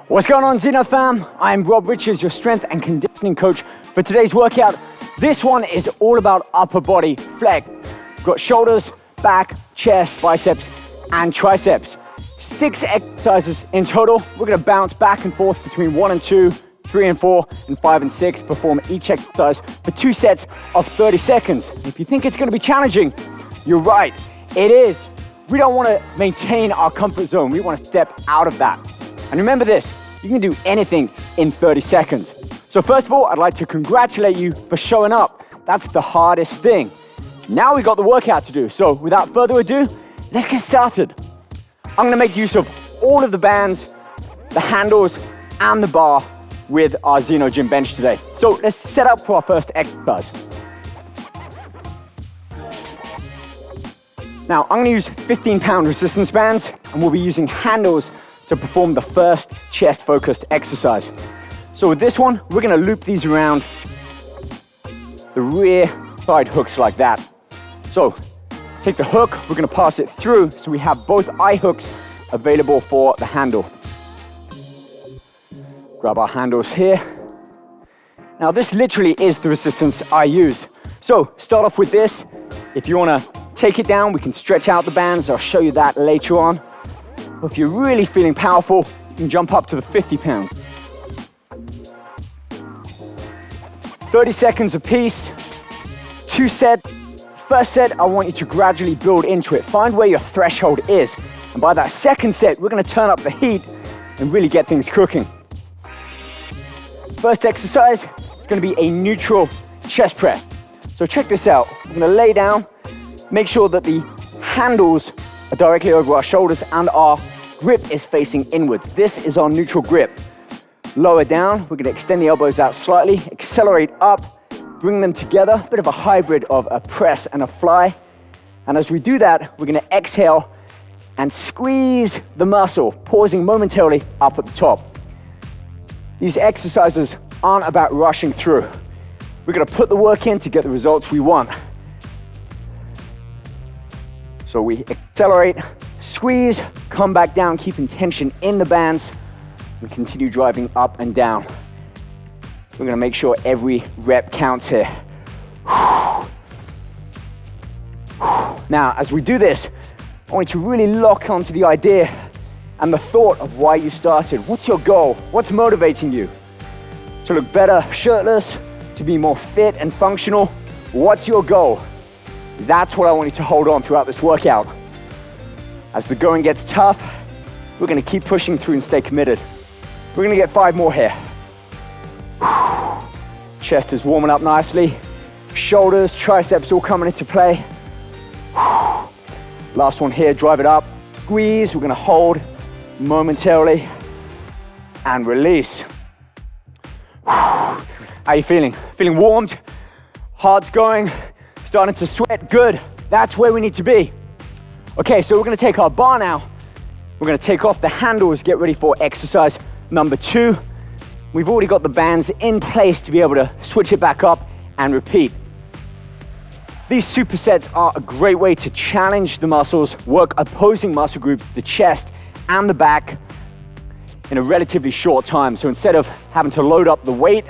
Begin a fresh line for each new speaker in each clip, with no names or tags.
What's going on, Xeno fam? I'm Rob Richards, your strength and conditioning coach for today's workout. This one is all about upper body flex. We've got shoulders, back, chest, biceps, and triceps. 6 exercises in total. We're gonna bounce back and forth between 1 and 2, 3 and 4, and 5 and 6. Perform each exercise for 2 sets of 30 seconds. If you think it's gonna be challenging, you're right, it is. We don't wanna maintain our comfort zone. We wanna step out of that. And remember this, you can do anything in 30 seconds. So first of all, I'd like to congratulate you for showing up. That's the hardest thing. Now we got the workout to do. So without further ado, let's get started. I'm gonna make use of all of the bands, the handles, and the bar with our Xeno Gym bench today. So let's set up for our first exercise. Now, I'm gonna use 15-pound resistance bands, and we'll be using handles to perform the first chest-focused exercise. So with this one, we're gonna loop these around the rear side hooks like that. So take the hook, we're gonna pass it through so we have both eye hooks available for the handle. Grab our handles here. Now this literally is the resistance I use. So start off with this. If you wanna take it down, we can stretch out the bands. I'll show you that later on. If you're really feeling powerful, you can jump up to the 50 pounds. 30 seconds apiece, 2 sets. First set, I want you to gradually build into it. Find where your threshold is. And by that second set, we're gonna turn up the heat and really get things cooking. First exercise is gonna be a neutral chest press. So check this out. I'm gonna lay down, make sure that the handles are directly over our shoulders and our grip is facing inwards. This is our neutral grip. Lower down, we're gonna extend the elbows out slightly, accelerate up, bring them together, a bit of a hybrid of a press and a fly. And as we do that, we're gonna exhale and squeeze the muscle, pausing momentarily up at the top. These exercises aren't about rushing through. We're gonna put the work in to get the results we want. So we accelerate, squeeze, come back down, keeping tension in the bands, and continue driving up and down. We're gonna make sure every rep counts here. Now, as we do this, I want you to really lock onto the idea and the thought of why you started. What's your goal? What's motivating you? To look better shirtless, to be more fit and functional? What's your goal? That's what I want you to hold on throughout this workout. As the going gets tough, we're gonna keep pushing through and stay committed. We're gonna get 5 more here. Chest is warming up nicely. Shoulders, triceps all coming into play. Last one here, drive it up. Squeeze, we're gonna hold momentarily and release. How are you feeling? Feeling warmed? Heart's going? Starting to sweat? Good. That's where we need to be. Okay, so we're gonna take our bar now. We're gonna take off the handles, get ready for exercise number 2. We've already got the bands in place to be able to switch it back up and repeat. These supersets are a great way to challenge the muscles, work opposing muscle groups, the chest and the back in a relatively short time. So instead of having to load up the weight,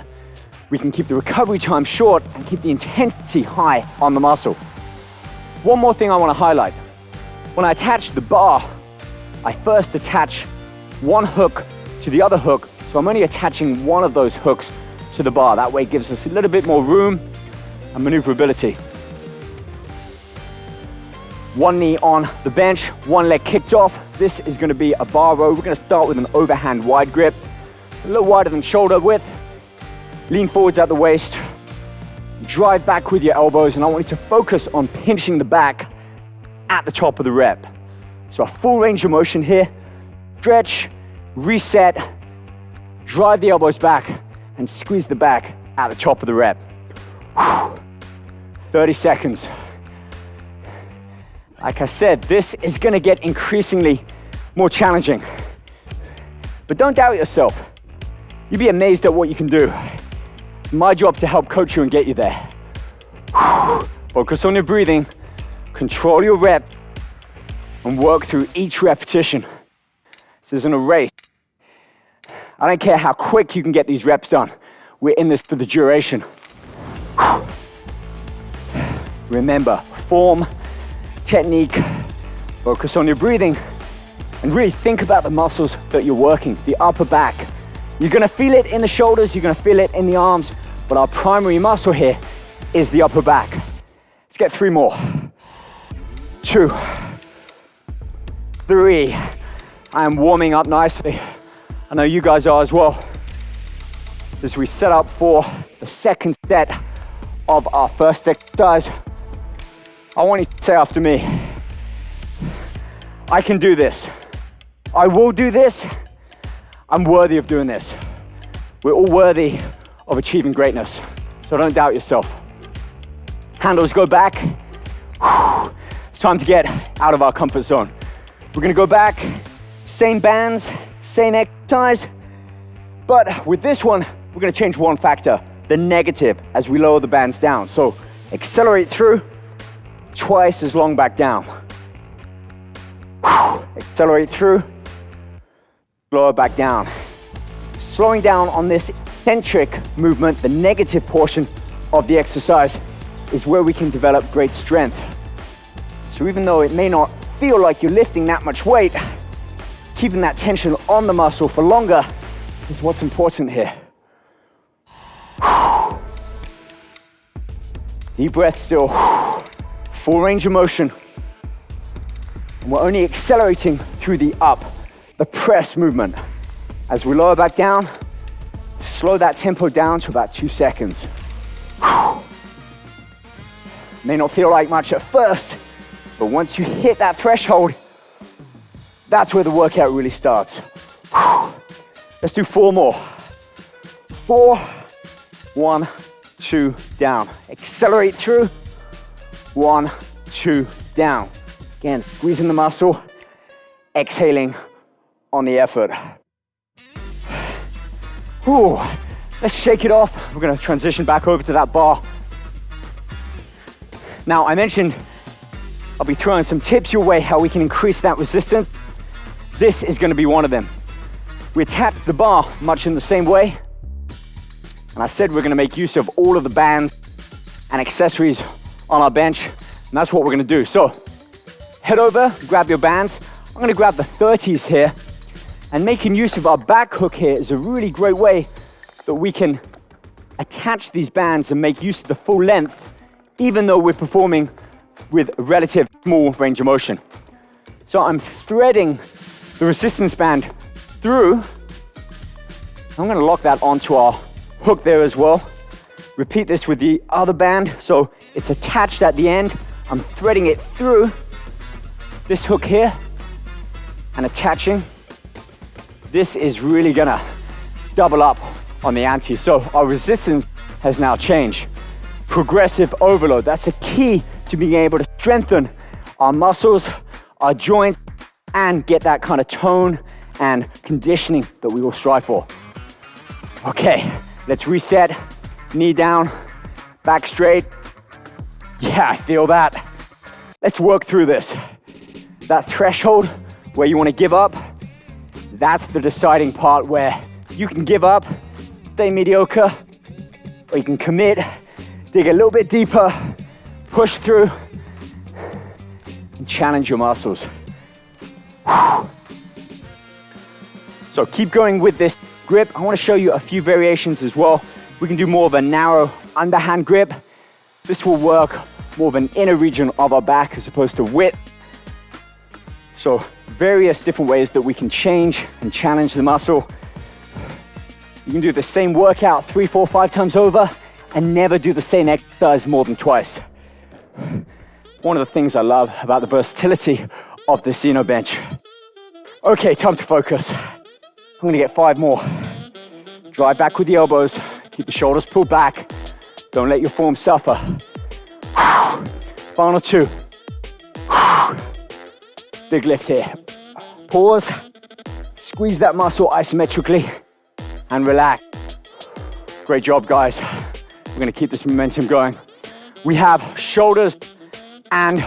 we can keep the recovery time short and keep the intensity high on the muscle. One more thing I want to highlight. When I attach the bar, I first attach one hook to the other hook. So I'm only attaching one of those hooks to the bar. That way it gives us a little bit more room and maneuverability. One knee on the bench, one leg kicked off. This is going to be a bar row. We're going to start with an overhand wide grip, a little wider than shoulder width. Lean forwards at the waist, drive back with your elbows, and I want you to focus on pinching the back at the top of the rep. So a full range of motion here. Stretch, reset, drive the elbows back, and squeeze the back at the top of the rep. 30 seconds. Like I said, this is gonna get increasingly more challenging. But don't doubt yourself. You'd be amazed at what you can do. My job to help coach you and get you there. Focus on your breathing, control your rep, and work through each repetition. This isn't a race. I don't care how quick you can get these reps done. We're in this for the duration. Remember, form, technique, focus on your breathing, and really think about the muscles that you're working, the upper back. You're gonna feel it in the shoulders, you're gonna feel it in the arms, but our primary muscle here is the upper back. Let's get 3 more. 2, 3. I am warming up nicely. I know you guys are as well. As we set up for the second set of our first exercise, I want you to say after me, I can do this. I will do this. I'm worthy of doing this. We're all worthy of achieving greatness. So don't doubt yourself. Handles go back. It's time to get out of our comfort zone. We're gonna go back, same bands, same exercise, but with this one, we're gonna change one factor, the negative, as we lower the bands down. So accelerate through, twice as long back down. Accelerate through, lower back down. Slowing down on this eccentric movement, the negative portion of the exercise, is where we can develop great strength. So even though it may not feel like you're lifting that much weight, keeping that tension on the muscle for longer is what's important here. Deep breath still. Full range of motion. And we're only accelerating through the up, the press movement. As we lower back down, slow that tempo down to about 2 seconds. May not feel like much at first, but once you hit that threshold, that's where the workout really starts. Let's do 4 more. 4, 1, 2, down. Accelerate through. 1, 2, down. Again, squeezing the muscle, exhaling on the effort. Ooh, let's shake it off. We're gonna transition back over to that bar. Now, I mentioned I'll be throwing some tips your way how we can increase that resistance. This is gonna be one of them. We attach the bar much in the same way. And I said we're gonna make use of all of the bands and accessories on our bench. And that's what we're gonna do. So head over, grab your bands. I'm gonna grab the 30s here. And making use of our back hook here is a really great way that we can attach these bands and make use of the full length, even though we're performing with a relative small range of motion. So I'm threading the resistance band through. I'm gonna lock that onto our hook there as well. Repeat this with the other band. So it's attached at the end. I'm threading it through this hook here and attaching. This is really gonna double up on the ante. So our resistance has now changed. Progressive overload, that's the key to being able to strengthen our muscles, our joints, and get that kind of tone and conditioning that we will strive for. Okay, let's reset. Knee down, back straight. Yeah, I feel that. Let's work through this. That threshold where you want to give up, that's the deciding part where you can give up, stay mediocre, or you can commit, dig a little bit deeper, push through, and challenge your muscles. So keep going with this grip. I want to show you a few variations as well. We can do more of a narrow underhand grip. This will work more of an inner region of our back as opposed to width. So various different ways that we can change and challenge the muscle. You can do the same workout 3, 4, 5 times over and never do the same exercise more than twice. One of the things I love about the versatility of the Sino bench. Okay, time to focus. I'm gonna get 5 more. Drive back with the elbows. Keep the shoulders pulled back. Don't let your form suffer. Final 2. Big lift here. Pause. Squeeze that muscle isometrically and relax. Great job, guys. We're gonna keep this momentum going. We have shoulders and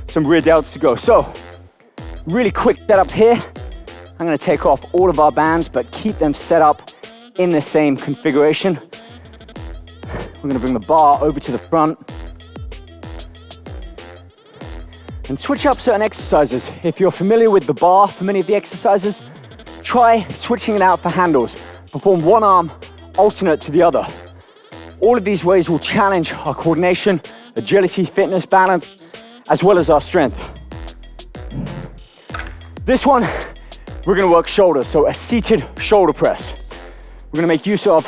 some rear delts to go. So, really quick setup here. I'm gonna take off all of our bands, but keep them set up in the same configuration. We're gonna bring the bar over to the front and switch up certain exercises. If you're familiar with the bar for many of the exercises, try switching it out for handles. Perform one arm alternate to the other. All of these ways will challenge our coordination, agility, fitness, balance, as well as our strength. This one, we're gonna work shoulders, so a seated shoulder press. We're gonna make use of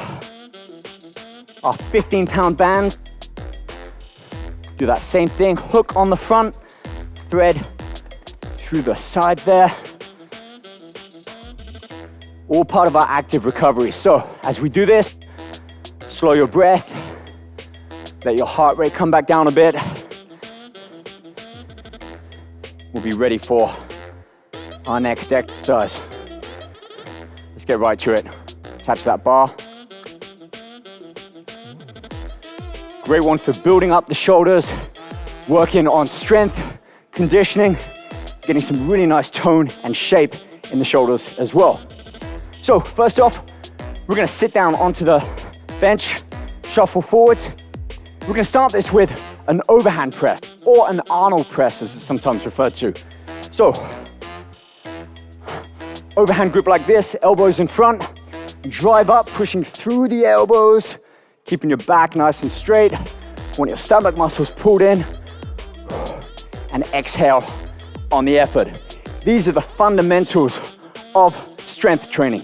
our 15-pound band. Do that same thing, hook on the front, thread through the side there. All part of our active recovery. So as we do this, slow your breath, let your heart rate come back down a bit. We'll be ready for our next exercise. Let's get right to it. Attach that bar. Great one for building up the shoulders, working on strength, conditioning, getting some really nice tone and shape in the shoulders as well. So first off, we're gonna sit down onto the bench, shuffle forwards. We're gonna start this with an overhand press, or an Arnold press as it's sometimes referred to. So, overhand grip like this, elbows in front, drive up, pushing through the elbows, keeping your back nice and straight. Want your stomach muscles pulled in, and exhale on the effort. These are the fundamentals of strength training.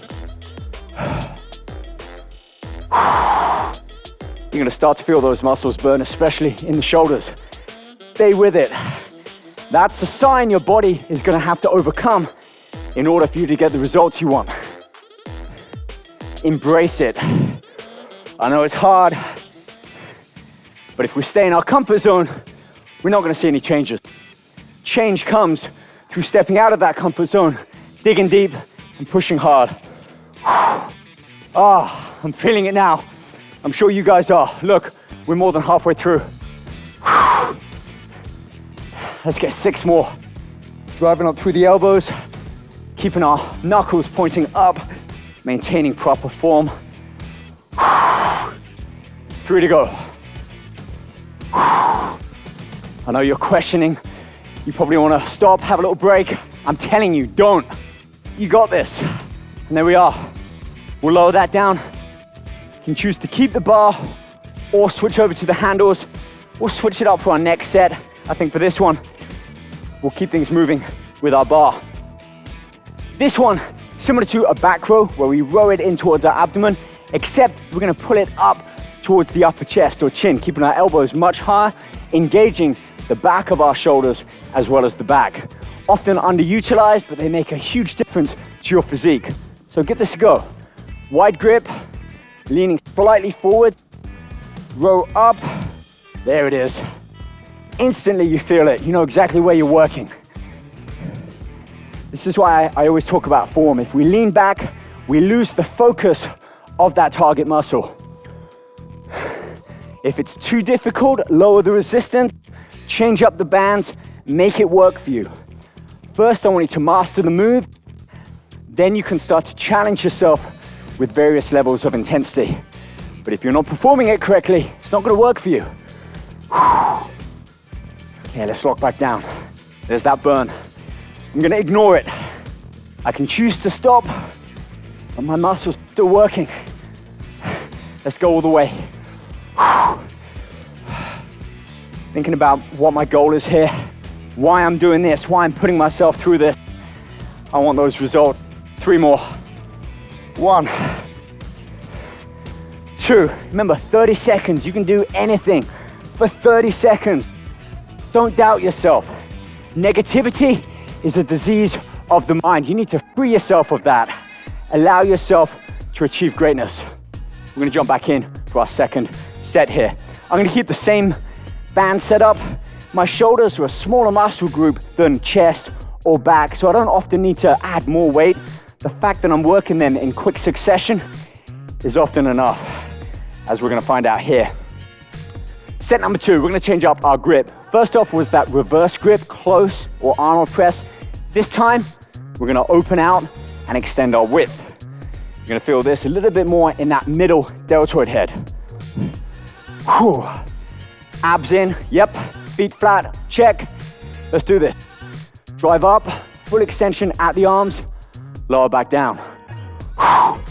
You're gonna start to feel those muscles burn, especially in the shoulders. Stay with it. That's the sign your body is gonna have to overcome in order for you to get the results you want. Embrace it. I know it's hard, but if we stay in our comfort zone, we're not gonna see any changes. Change comes through stepping out of that comfort zone, digging deep and pushing hard. Ah, I'm feeling it now. I'm sure you guys are. Look, we're more than halfway through. Let's get 6 more. Driving up through the elbows, keeping our knuckles pointing up, maintaining proper form. 3 to go. I know you're questioning. You probably want to stop, have a little break. I'm telling you, don't. You got this. And there we are. We'll lower that down. You can choose to keep the bar or switch over to the handles. We'll switch it up for our next set. I think for this one, we'll keep things moving with our bar. This one, similar to a back row where we row it in towards our abdomen, except we're gonna pull it up towards the upper chest or chin, keeping our elbows much higher, engaging the back of our shoulders as well as the back. Often underutilized, but they make a huge difference to your physique. So give this a go. Wide grip, leaning slightly forward, row up, there it is. Instantly you feel it, you know exactly where you're working. This is why I always talk about form. If we lean back, we lose the focus of that target muscle. If it's too difficult, lower the resistance, change up the bands, make it work for you. First, I want you to master the move, then you can start to challenge yourself with various levels of intensity. But if you're not performing it correctly, it's not gonna work for you. Okay, let's lock back down. There's that burn. I'm gonna ignore it. I can choose to stop, but my muscles are still working. Let's go all the way. Thinking about what my goal is here, why I'm doing this, why I'm putting myself through this. I want those results. 3 more. 1, 2. Remember, 30 seconds. You can do anything for 30 seconds. Don't doubt yourself. Negativity is a disease of the mind. You need to free yourself of that. Allow yourself to achieve greatness. We're gonna jump back in for our second set here. I'm gonna keep the same band set up. My shoulders are a smaller muscle group than chest or back, so I don't often need to add more weight. The fact that I'm working them in quick succession is often enough, as we're gonna find out here. Set number 2, we're gonna change up our grip. First off was that reverse grip, close or Arnold press. This time, we're gonna open out and extend our width. You're gonna feel this a little bit more in that middle deltoid head. Whew. Abs in, yep. Feet flat, check. Let's do this. Drive up, full extension at the arms, lower back down. Whew.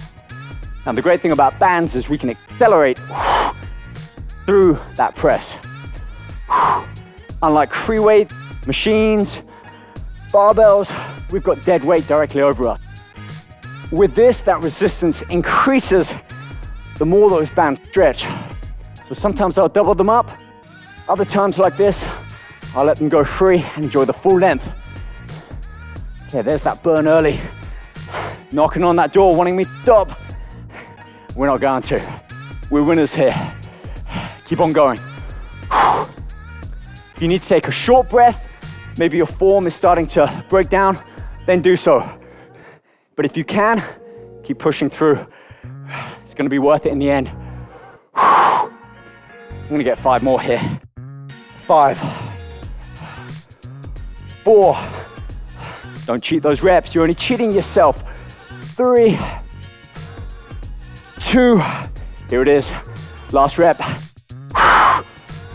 Now the great thing about bands is we can accelerate through that press. Unlike free weight, machines, barbells, we've got dead weight directly over us. With this, that resistance increases the more those bands stretch. So sometimes I'll double them up. Other times like this, I'll let them go free and enjoy the full length. Okay, there's that burn early. Knocking on that door, wanting me to stop. We're not going to. We're winners here. Keep on going. If you need to take a short breath, maybe your form is starting to break down, then do so. But if you can, keep pushing through. It's gonna be worth it in the end. I'm gonna get 5 more here. 5, 4. Don't cheat those reps, you're only cheating yourself. 3, 2, here it is, last rep.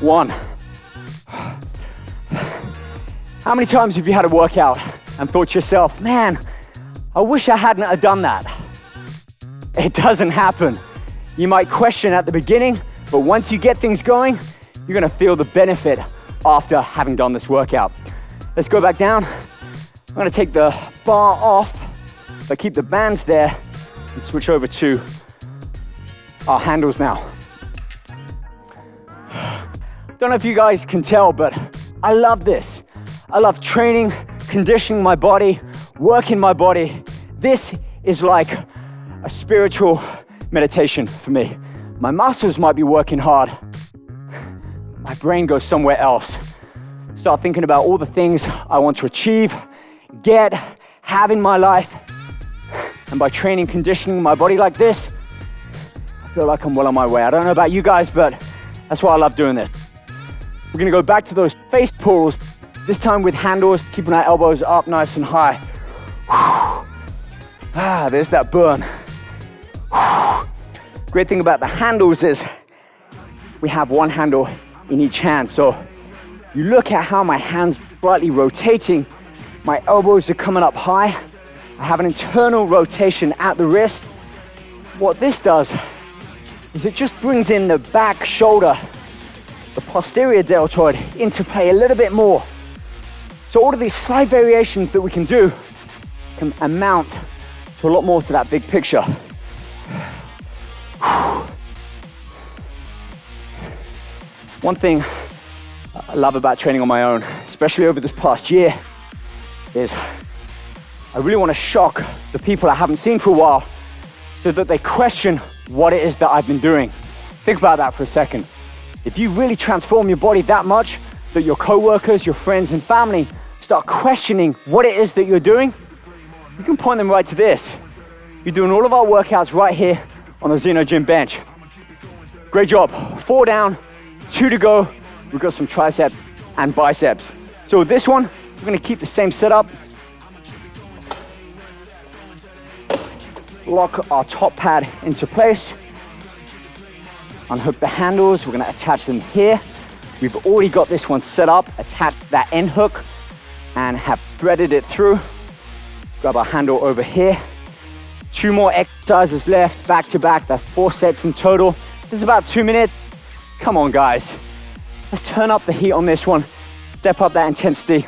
1. How many times have you had a workout and thought to yourself, man, I wish I hadn't have done that? It doesn't happen. You might question at the beginning, but once you get things going, you're gonna feel the benefit after having done this workout. Let's go back down. I'm gonna take the bar off, but keep the bands there and switch over to our handles now. Don't know if you guys can tell, but I love this. I love training, conditioning my body, working my body. This is like a spiritual meditation for me. My muscles might be working hard. My brain goes somewhere else. Start thinking about all the things I want to achieve, get, have in my life. And by training, conditioning my body like this, I feel like I'm well on my way. I don't know about you guys, but that's why I love doing this. We're gonna go back to those face pulls, this time with handles, keeping our elbows up nice and high. There's that burn. Great thing about the handles is we have one handle in each hand. So you look at how my hands slightly rotating, my elbows are coming up high. I have an internal rotation at the wrist. What this does is it just brings in the back shoulder, the posterior deltoid into play a little bit more. So all of these slight variations that we can do can amount to a lot more to that big picture. One thing I love about training on my own, especially over this past year, is I really want to shock the people I haven't seen for a while so that they question what it is that I've been doing. Think about that for a second. If you really transform your body that much that your coworkers, your friends and family start questioning what it is that you're doing, you can point them right to this. You're doing all of our workouts right here on the Xeno Gym bench. Great job. 4 down, 2 to go. We've got some triceps and biceps. So with this one, we're gonna keep the same setup. Lock our top pad into place. Unhook the handles, we're gonna attach them here. We've already got this one set up, attached that end hook and have threaded it through. Grab our handle over here. 2 more exercises left, back to back. That's 4 sets in total. This is about 2 minutes. Come on, guys. Let's turn up the heat on this one. Step up that intensity.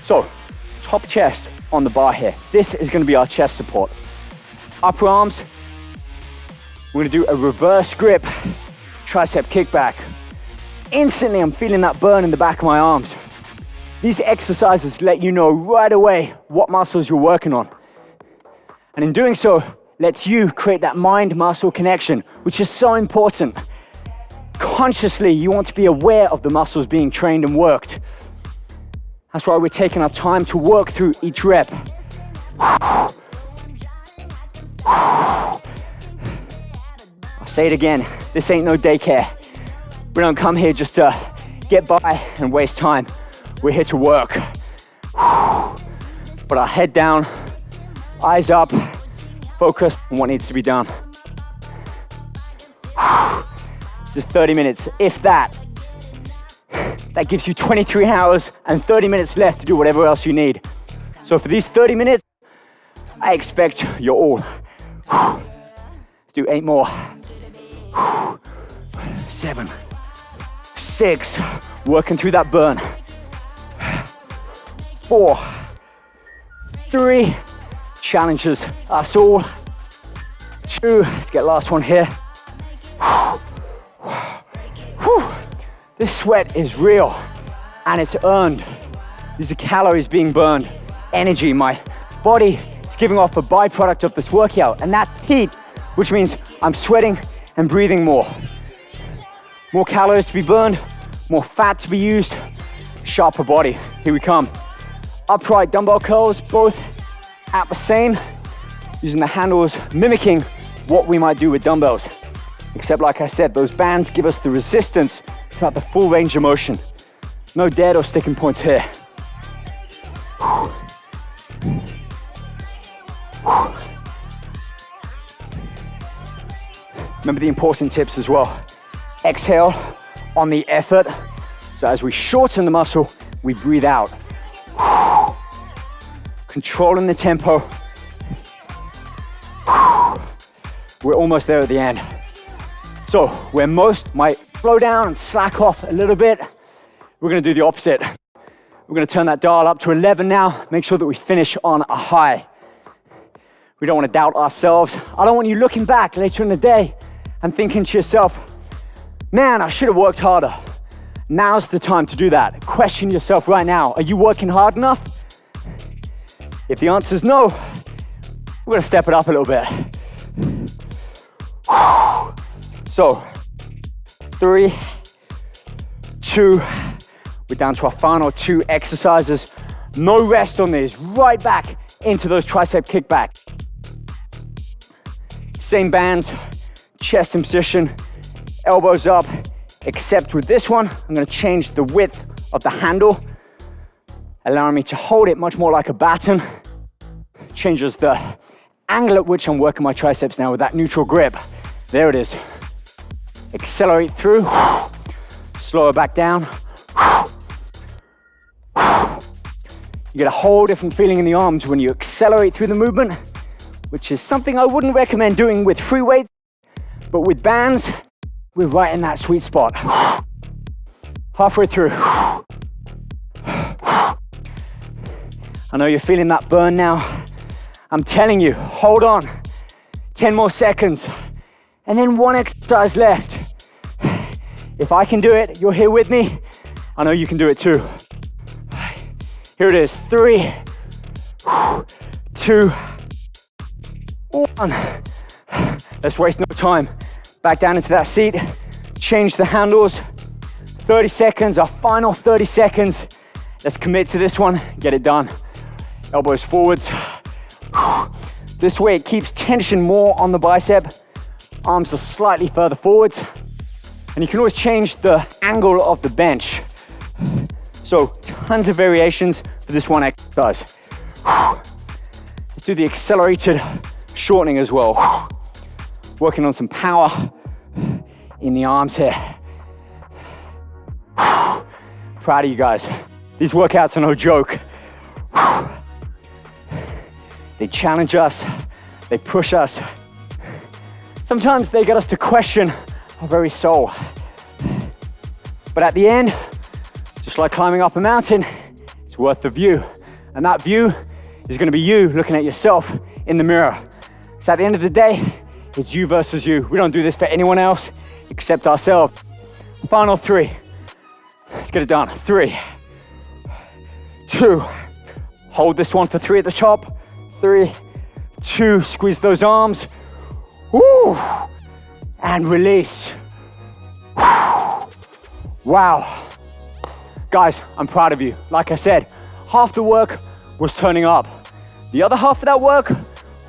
So, top chest on the bar here. This is gonna be our chest support. Upper arms, we're gonna do a reverse grip, tricep kickback. Instantly, I'm feeling that burn in the back of my arms. These exercises let you know right away what muscles you're working on. And in doing so, lets you create that mind-muscle connection, which is so important. Consciously, you want to be aware of the muscles being trained and worked. That's why we're taking our time to work through each rep. I'll say it again, this ain't no daycare. We don't come here just to get by and waste time. We're here to work. Put our head down, Eyes up, focus on what needs to be done. This is 30 minutes, if that. That gives you 23 hours and 30 minutes left to do whatever else you need. So for these 30 minutes, I expect you're all. Let's do 8 more. 7, 6, working through that burn. 4, 3, challenges us all. 2, let's get last one here. This sweat is real and it's earned. These are calories being burned, energy. My body is giving off a byproduct of this workout, and that's heat, which means I'm sweating and breathing more. More calories to be burned, more fat to be used, sharper body. Here we come. Upright dumbbell curls, both at the same, using the handles, mimicking what we might do with dumbbells. Except like I said, those bands give us the resistance throughout the full range of motion. No dead or sticking points here. Remember the important tips as well. Exhale on the effort. So as we shorten the muscle, we breathe out. Controlling the tempo. We're almost there at the end. So where most might slow down and slack off a little bit, we're gonna do the opposite. We're gonna turn that dial up to 11 now. Make sure that we finish on a high. We don't wanna doubt ourselves. I don't want you looking back later in the day and thinking to yourself, man, I should have worked harder. Now's the time to do that. Question yourself right now. Are you working hard enough? If the answer is no, we're gonna step it up a little bit. So, 3, 2, we're down to our final 2 exercises. No rest on these, right back into those tricep kickback. Same bands, chest in position, elbows up, except with this one, I'm gonna change the width of the handle, allowing me to hold it much more like a baton. Changes the angle at which I'm working my triceps now with that neutral grip. There it is. Accelerate through, slow it back down. You get a whole different feeling in the arms when you accelerate through the movement, which is something I wouldn't recommend doing with free weights, but with bands, we're right in that sweet spot. Halfway through. I know you're feeling that burn now. I'm telling you, hold on. 10 more seconds. And then 1 exercise left. If I can do it, you're here with me. I know you can do it too. Here it is, 3, 2, 1. Let's waste no time. Back down into that seat. Change the handles. 30 seconds, our final 30 seconds. Let's commit to this one, get it done. Elbows forwards. This way it keeps tension more on the bicep. Arms are slightly further forwards. And you can always change the angle of the bench. So tons of variations for this one exercise. Let's do the accelerated shortening as well. Working on some power in the arms here. Proud of you guys. These workouts are no joke. They challenge us, they push us. Sometimes they get us to question our very soul. But at the end, just like climbing up a mountain, it's worth the view. And that view is gonna be you looking at yourself in the mirror. So at the end of the day, it's you versus you. We don't do this for anyone else except ourselves. Final 3. Let's get it done. 3, 2, hold this one for 3 at the top. 3, 2, squeeze those arms. Woo! And release. Wow. Guys, I'm proud of you. Like I said, half the work was turning up. The other half of that work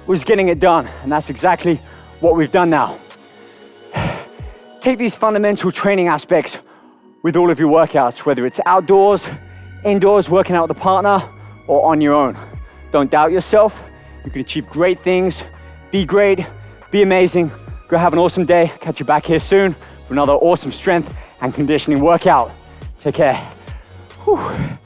was getting it done. And that's exactly what we've done now. Take these fundamental training aspects with all of your workouts, whether it's outdoors, indoors, working out with a partner, or on your own. Don't doubt yourself. You can achieve great things. Be great, be amazing. Go have an awesome day. Catch you back here soon for another awesome strength and conditioning workout. Take care. Whew.